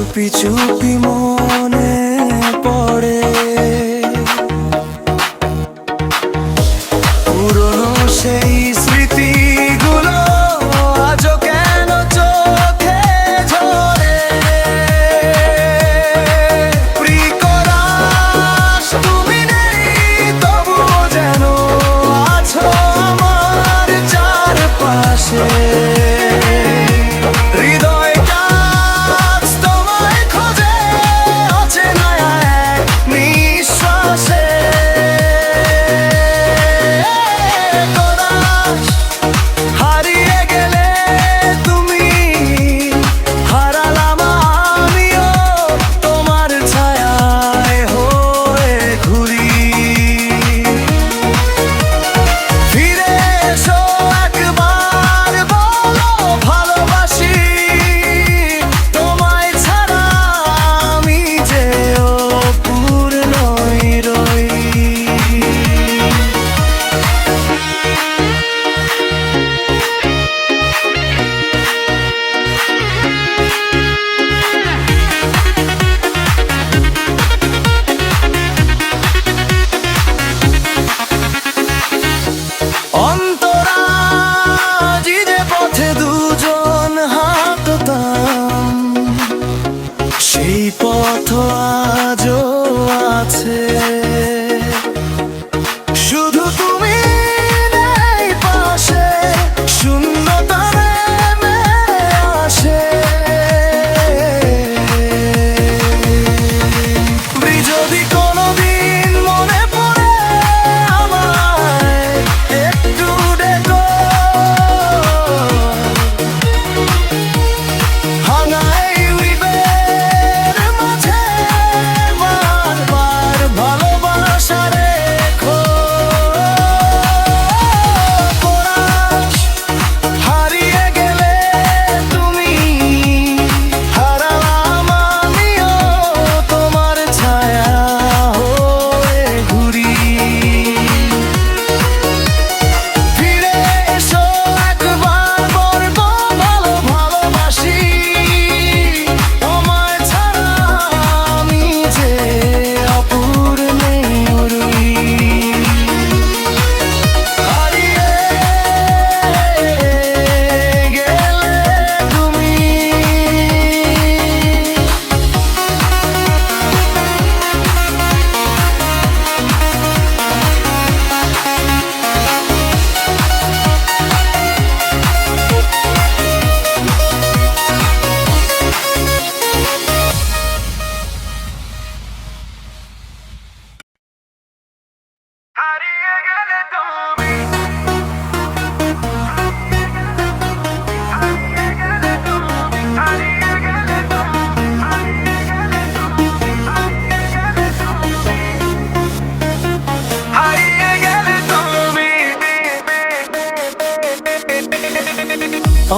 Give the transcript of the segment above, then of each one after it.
চুপি চুপি মনে পড়ে পুরনো সেই স্মৃতিগুলো আজও কেন চোখে ঝরে। প্রিয়রাস তুমি নেই তবু যেন আছো আমার চারপাশে। সেই পথ আজও আছে, শুধু তুমি নেই পাশে, শূন্যতা নেমে আসে। যদি কোনোদিন মনে পড়ে আমায় একটু ডেকো, হাঙায়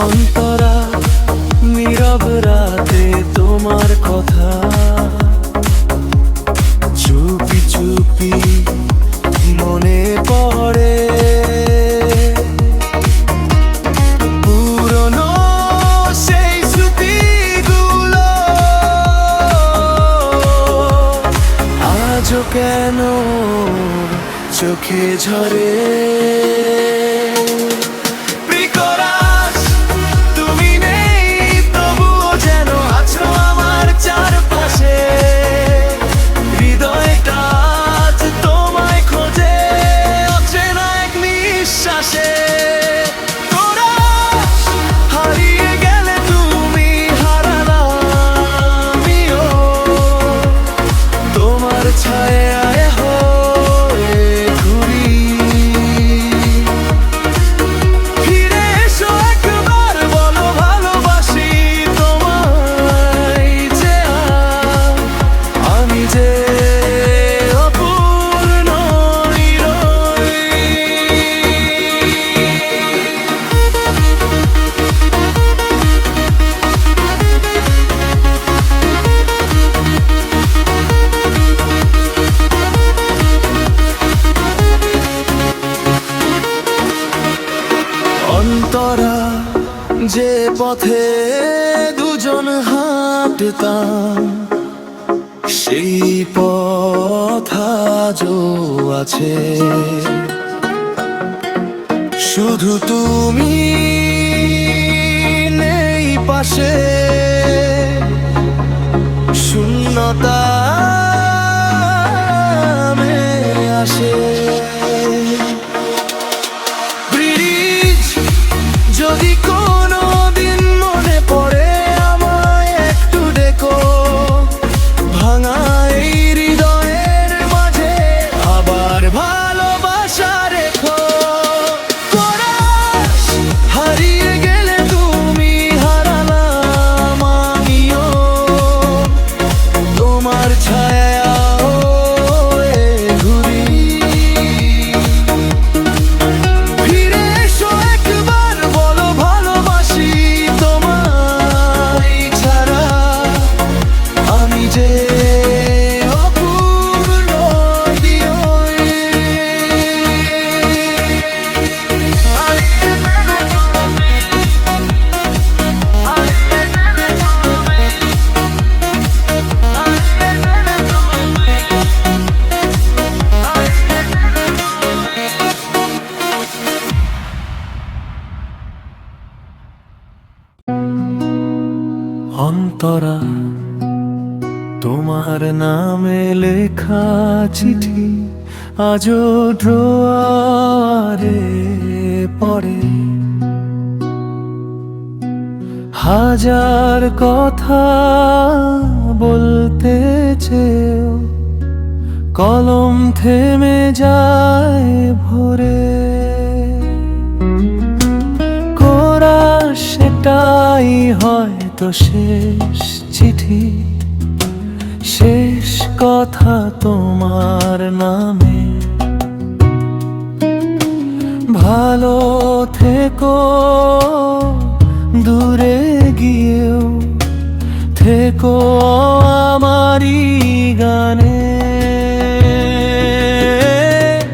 অন্তরা নীরব রাতে তোমার কথা চুপি চুপি মনে পড়ে। পুরনো সেই স্মৃতিগুলো আজও কেন চোখে ঝরে। অন্তরা যে পথে দুজন হাঁটে হাঁটতাম সেই পথ আজও আছে, শুধু তুমি নেই পাশে, শূন্যতা আসে। ব্রিজ যদি কোনো দিন মনে পড়ে আমায় একটু ডেকো, ভাঙা এই হৃদয়ের মাঝে আবার ভালোবাসা রেখো। পরশ হারিয়ে গেলে তুমি হারালাম আমিও, তোমার ছায়া অন্তরা, তোমার নামে লেখা চিঠি আজও ড্রয়ারে পড়ে। হাজার কথা বলতে চেয়েও কলম থেমে যায় ভোরে। কোরা সেটাই হয়তো শেষ চিঠি, শেষ কথা তোমার নামে। ভালো থেকো দূরে গিয়েও, থেকো আমারই গানে।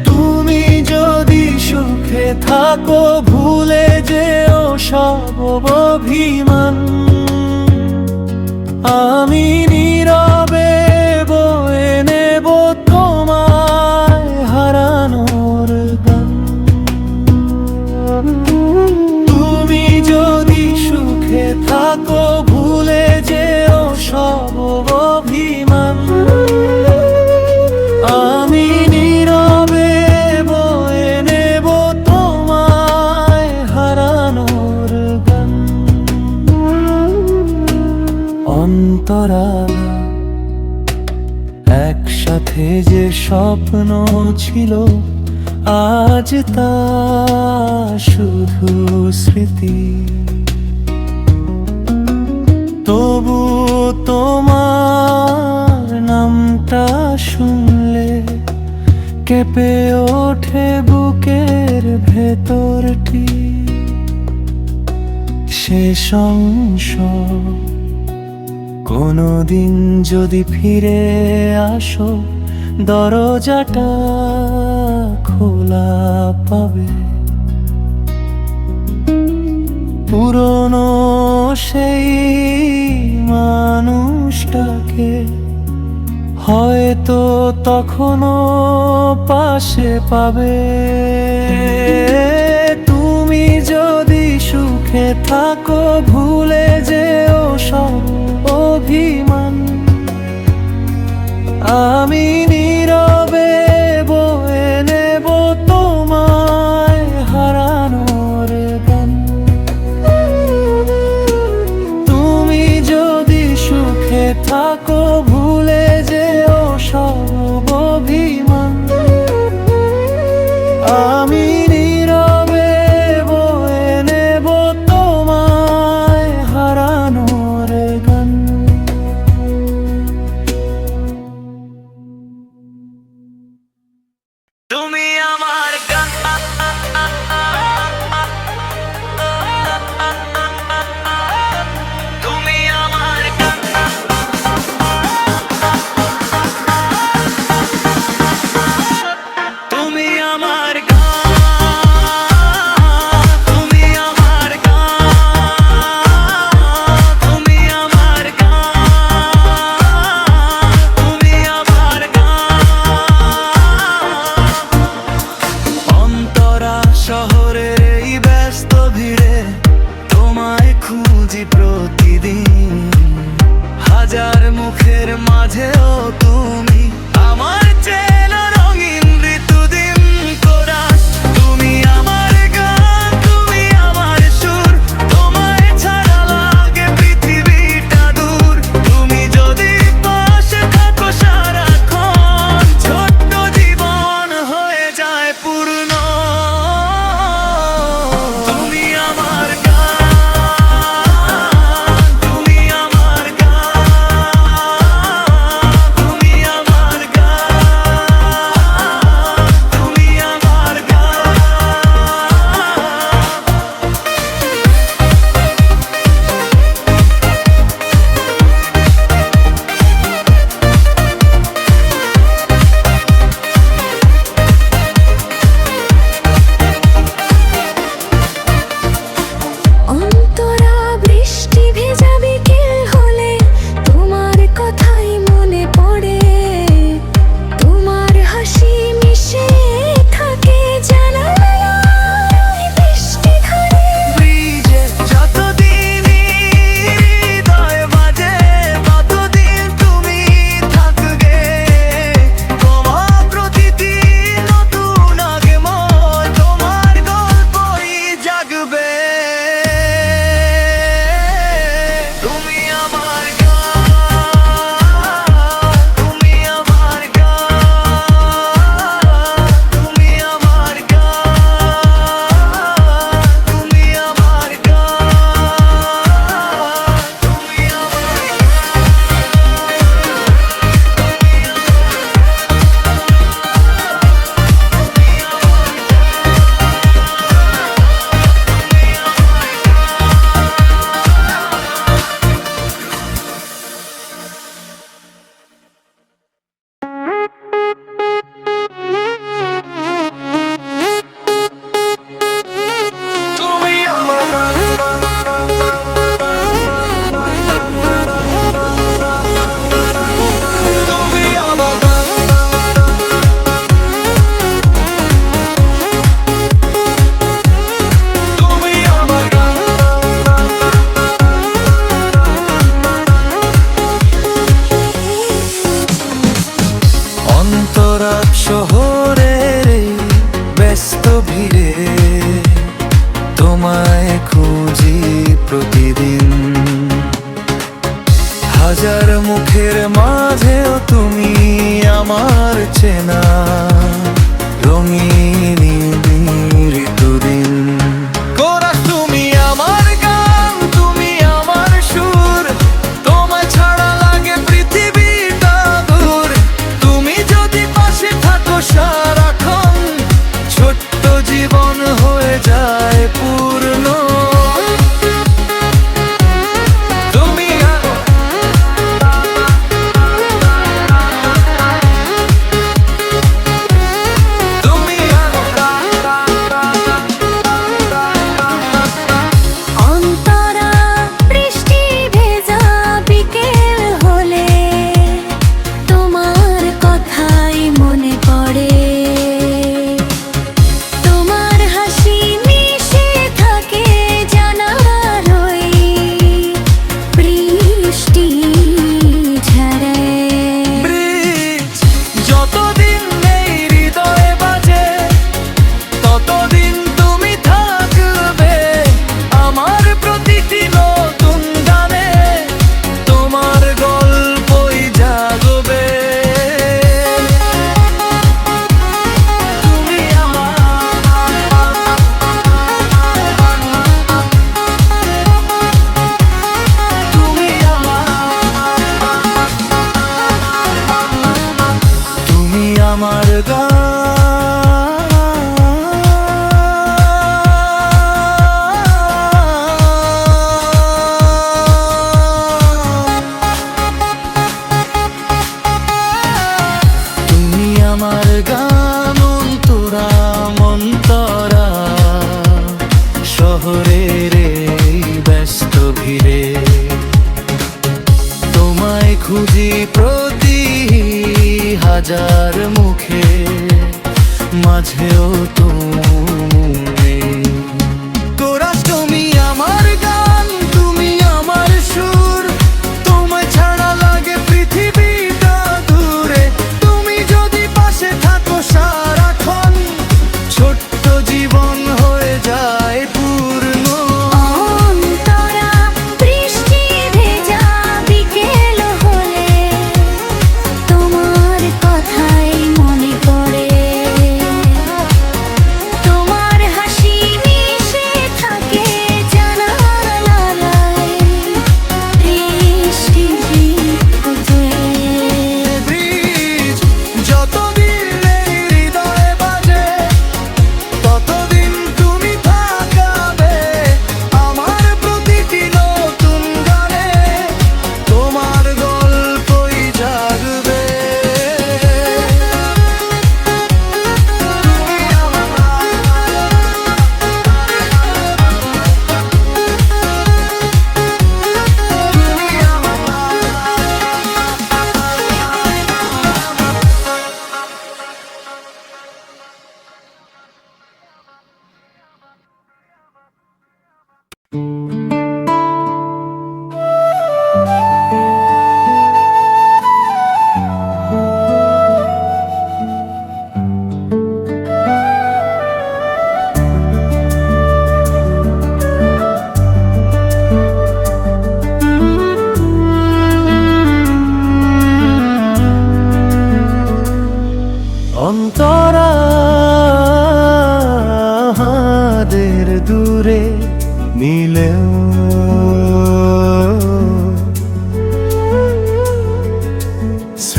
তুমি যদি সুখে থাকো ভুলে যেও সব অভিমান, আমি নীরবে বয়ে নেব তোমায় হারানোর গান। তুমি যদি সুখে থাকো ভুলে যেও সব অভিমান, আমি নীরবে বয়ে নেব তোমায় হারানোর গান। অন্তরা, একসাথে যে স্বপ্ন ছিল আজ তা শুধু স্মৃতি। তবু তোমার নামটা শুনলে কেঁপে ওঠে বুকের ভেতরটি। শেষ অংশ কোনোদিন যদি ফিরে আসো, দরজাটা খোলা পাবে। পুরনো সেই মানুষটাকে হয়তো তখনো পাশে পাবে। তুমি যদি সুখে থাকো ভুলে যেও সব অভিমান, আমি নীরবে বয়ে নেব তোমায় হারানোর গান। তুমি যদি সুখে থাকো ভুলে যেও সব অভিমান, আমি নীরবে বয়ে নেব তোমায় হারানোর গান। তুমি আমার গান, তুমি আমার গান। মাঝেও তুমি আমার চেনা রঙিন ঋতুদিন কোরাস। তুমি আমার গান, তুমি আমার সুর, তোমায় ছাড়া লাগে পৃথিবীটা দূর। তুমি যদি পাশে থাকো সারাক্ষণ, ছোট্ট জীবন হয়ে যায় পূর্ণ। তুমি আমার গান, তুমি আমার গান, তুমি আমার গান, তুমি আমার অন্তরা বৃষ্টি ভেজা বিকেল হলে তোমার কথাই মনে পড়ে। তোমার হাসি মিশে থাকে জানালায় বৃষ্টি ধরে। ব্রিজে যতদিনই হৃদয় বাজে, ততদিন তুমি থাকবে। তোমার প্রতিটি নতুন আগমন, তোমার গল্পই জাগবে। তুমি আমার গান, তুমি আমার গান, তুমি আমার গান, তুমি আমার তুমি আমার তুমি আমার তুমি আমার অন্তরাপ শহরের এই ব্যস্ত ভিড়ে তোমায় খুঁজি প্রতিদিন। হাজার মুখের মাঝেও তুমি আমার চেনা রঙিন ঋতুদিন কোরাস। তুমি আমার গান, তুমি আমার সুর, তোমায় ছাড়া লাগে পৃথিবীটা দূর। তুমি যদি পাশে থাকো সারাক্ষণ, ছোট্ট জীবন হয়ে যায় পূর্ণ। তুমি তুমি অন্তরা বৃষ্টি ভেজা বিকেল হলে তোমার কথাই মনে পড়ে। তোমার হাসি মিশে থাকে জানালার ওই বৃষ্টি ঝরে। ব্রিজ যতদিন এই হৃদয়ে বাজে, ততদিন তুমি থাকবে। আমার প্রতিটি নতুন গানে তোমার গল্পই জাগবে। তুমি তুমি আমার তুমি আমার গান। অন্তরা মন্তরা শহরের এই ব্যস্ত ভিড়ে তোমায় খুঁজি প্রতি হাজার মুখে মাঝেও তুমি কোরাস। তুমি আমার গান, তুমি আমার সুর, তোমায় ছাড়া লাগে পৃথিবী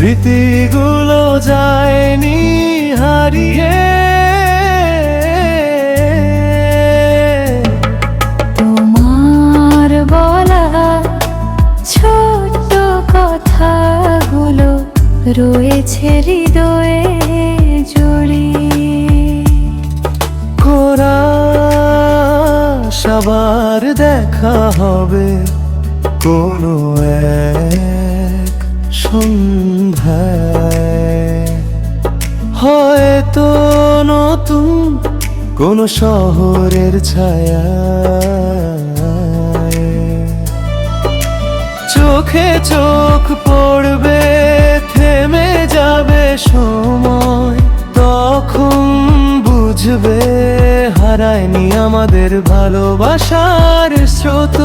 স্মৃতিগুলো যায়নি হারিয়ে। তোমার বলা ছোট্ট কথাগুলো রয়েছে হৃদয়ে জড়িয়ে। আবার দেখা হবে কোনো এক সন্ধ্যায়, হয়তো নতুন কোনো শহরের ছায়ায়। চোখে চোখ পড়বে, থেমে যাবে সময়, তখন বুঝবে হারায়নি আমাদের ভালোবাসার স্রোত।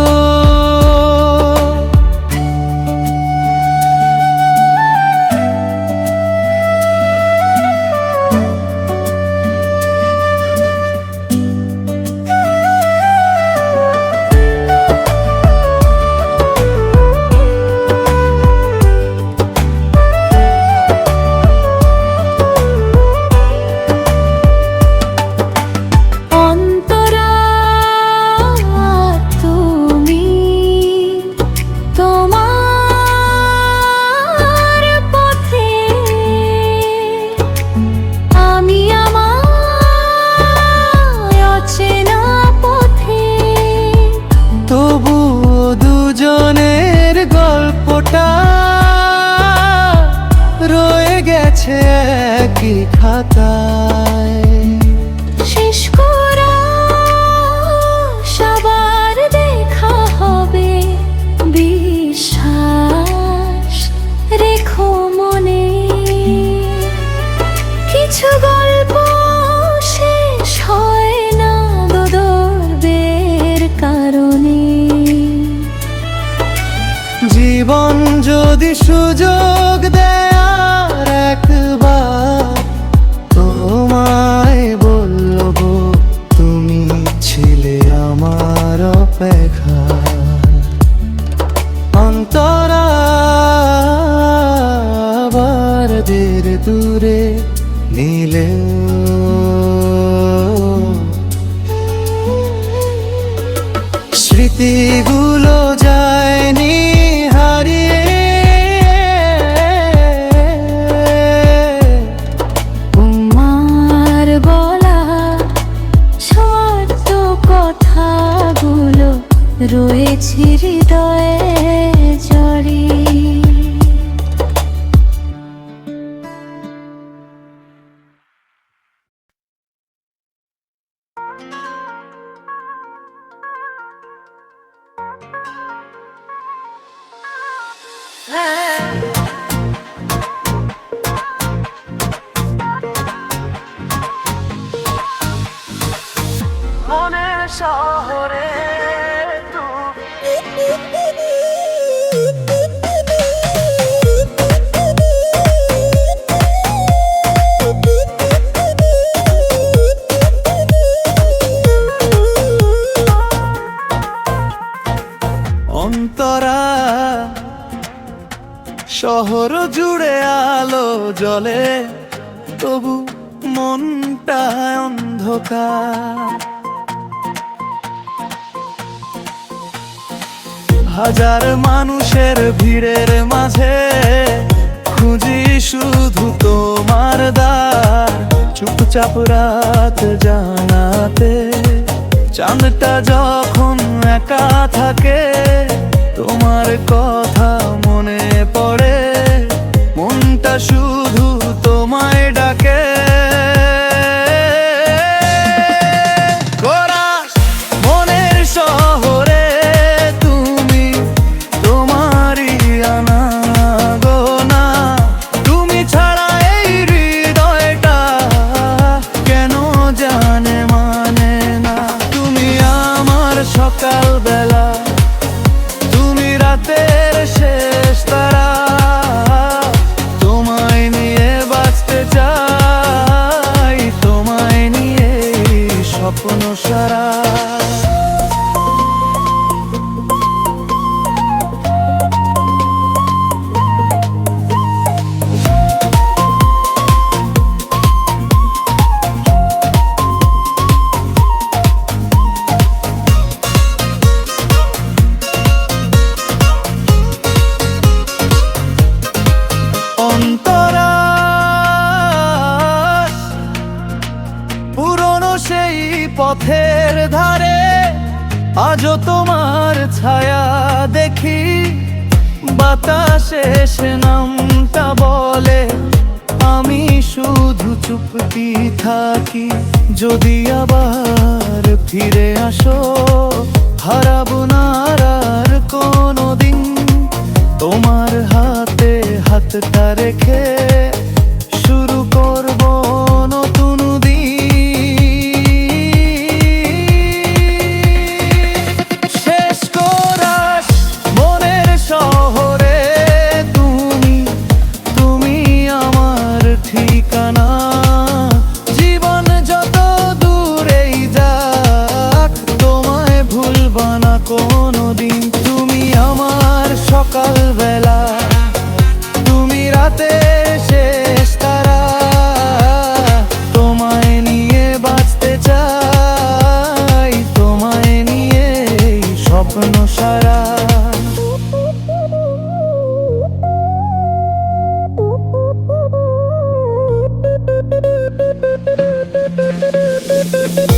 রয়ে গেছে একই খাতায়, শেষ করা সবার দেখা হবে, বিশ্বাস রেখো মনে। কিছু গল্প শেষ হয় না বদলের কারণে। জীবন যদি সুযোগ দেয় আর একবার, তোমায় বলবো তুমি ছিলে আমার অপেক্ষা। অন্তরা আবার ধীরে দূরে নিলে স্মৃতিগুলো যায়নি হারিয়ে। তোমার বলা ছোট্ট কথাগুলো রয়েছে হৃদয়ে জড়িয়ে। মনের শহরে অন্তরা শহর জুড়ে আলো জ্বলে, তবু মনটা অন্ধকার। হাজার মানুষের ভিড়ের মাঝে খুঁজি শুধু তোমার দ্বার। চুপচাপ রাত জানাতে চাঁদটা যখন একা থাকে, তোমার কথা মনে পড়ে, মনটা শুধু তোমায় ডাকে। মনের শহরে তুমি, তোমারই আনাগোনা, তুমি ছাড়া এই হৃদয়টা কেন জানে মানে না। তুমি আমার সকালবেলা, তুমি রাতের শেষ তারা, তোমায় নিয়ে বাঁচতে চাই, তোমায় নিয়ে স্বপ্ন সারা। আজও তোমার ছায়া দেখি, বাতাসে সে নামটা বলে, আমি শুধু চুপতি থাকি। যদি আবার ফিরে আসো, হারাবো না আর কোনোদিন, তোমার হাতে হাতটা রেখে শুরু করব নতুন দিন। শেষ কোরাস মনের শহরে তুমি, তুমি আমার ঠিকানা। জীবন যত দূরেই যাক, তোমায় ভুলবা না কোনোদিন। তুমি আমার সকালবেলা, তুমি রাতে শেষ তারা, তোমায় নিয়ে বাঁচতে চাই, তোমায় নিয়ে স্বপ্ন সারা। Thank you.